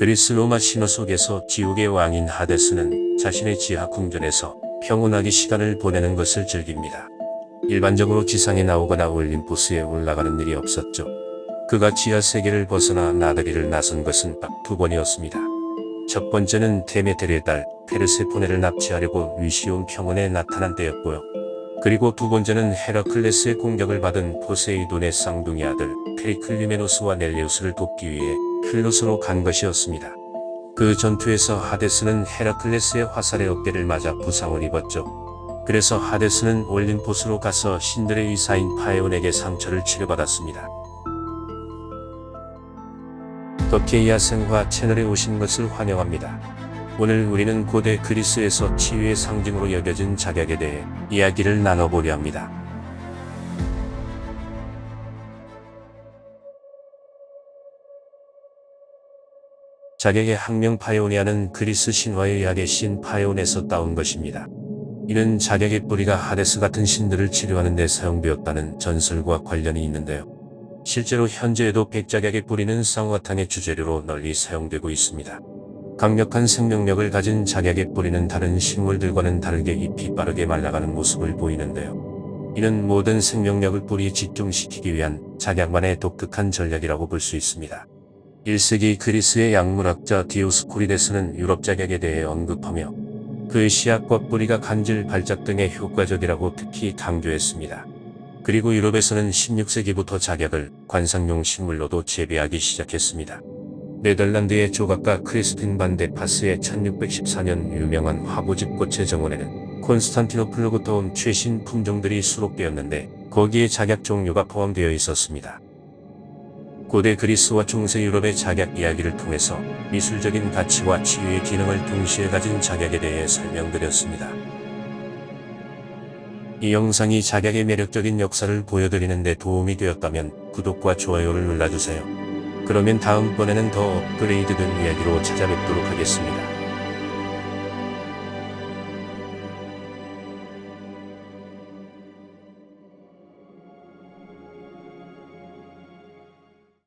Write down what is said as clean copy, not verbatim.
그리스 로마 신화 속에서 지옥의 왕인 하데스는 자신의 지하 궁전에서 평온하게 시간을 보내는 것을 즐깁니다. 일반적으로 지상에 나오거나 올림포스에 올라가는 일이 없었죠. 그가 지하 세계를 벗어나 나들이를 나선 것은 딱 2번이었습니다. 첫 번째는 데메테르의 딸 페르세포네를 납치하려고 위시온 평원에 나타난 때였고요. 그리고 두 번째는 헤라클레스의 공격을 받은 포세이돈의 쌍둥이 아들 페리클리메노스와 넬레우스를 돕기 위해 필로스로 간 것이었습니다. 그 전투에서 하데스는 헤라클레스의 화살에 어깨를 맞아 부상을 입었죠. 그래서 하데스는 올림포스로 가서 신들의 의사인 파에온에게 상처를 치료받았습니다. 더케이아 생화 채널에 오신 것을 환영합니다. 오늘 우리는 고대 그리스에서 치유의 상징으로 여겨진 작약에 대해 이야기를 나눠보려 합니다. 작약의 학명 파에오니아는 그리스 신화의 약의 신 파에온에서 따온 것입니다. 이는 작약의 뿌리가 하데스 같은 신들을 치료하는 데 사용되었다는 전설과 관련이 있는데요. 실제로 현재에도 백작약의 뿌리는 쌍화탕의 주재료로 널리 사용되고 있습니다. 강력한 생명력을 가진 작약의 뿌리는 다른 식물들과는 다르게 잎이 빠르게 말라가는 모습을 보이는데요. 이는 모든 생명력을 뿌리에 집중시키기 위한 작약만의 독특한 전략이라고 볼 수 있습니다. 1세기 그리스의 약물학자 디오스코리데스는 유럽 작약에 대해 언급하며 그의 씨앗과 뿌리가 간질 발작 등에 효과적이라고 특히 강조했습니다. 그리고 유럽에서는 16세기부터 작약을 관상용 식물로도 재배하기 시작했습니다. 네덜란드의 조각가 크리스틴 반 데 파스의 1614년 유명한 화보집꽃의 정원에는 콘스탄티노플로부터 온 최신 품종들이 수록되었는데 거기에 작약 종류가 포함되어 있었습니다. 고대 그리스와 중세 유럽의 작약 이야기를 통해서 미술적인 가치와 치유의 기능을 동시에 가진 작약에 대해 설명드렸습니다. 이 영상이 작약의 매력적인 역사를 보여드리는 데 도움이 되었다면 구독과 좋아요를 눌러주세요. 그러면 다음번에는 더 업그레이드된 이야기로 찾아뵙도록 하겠습니다.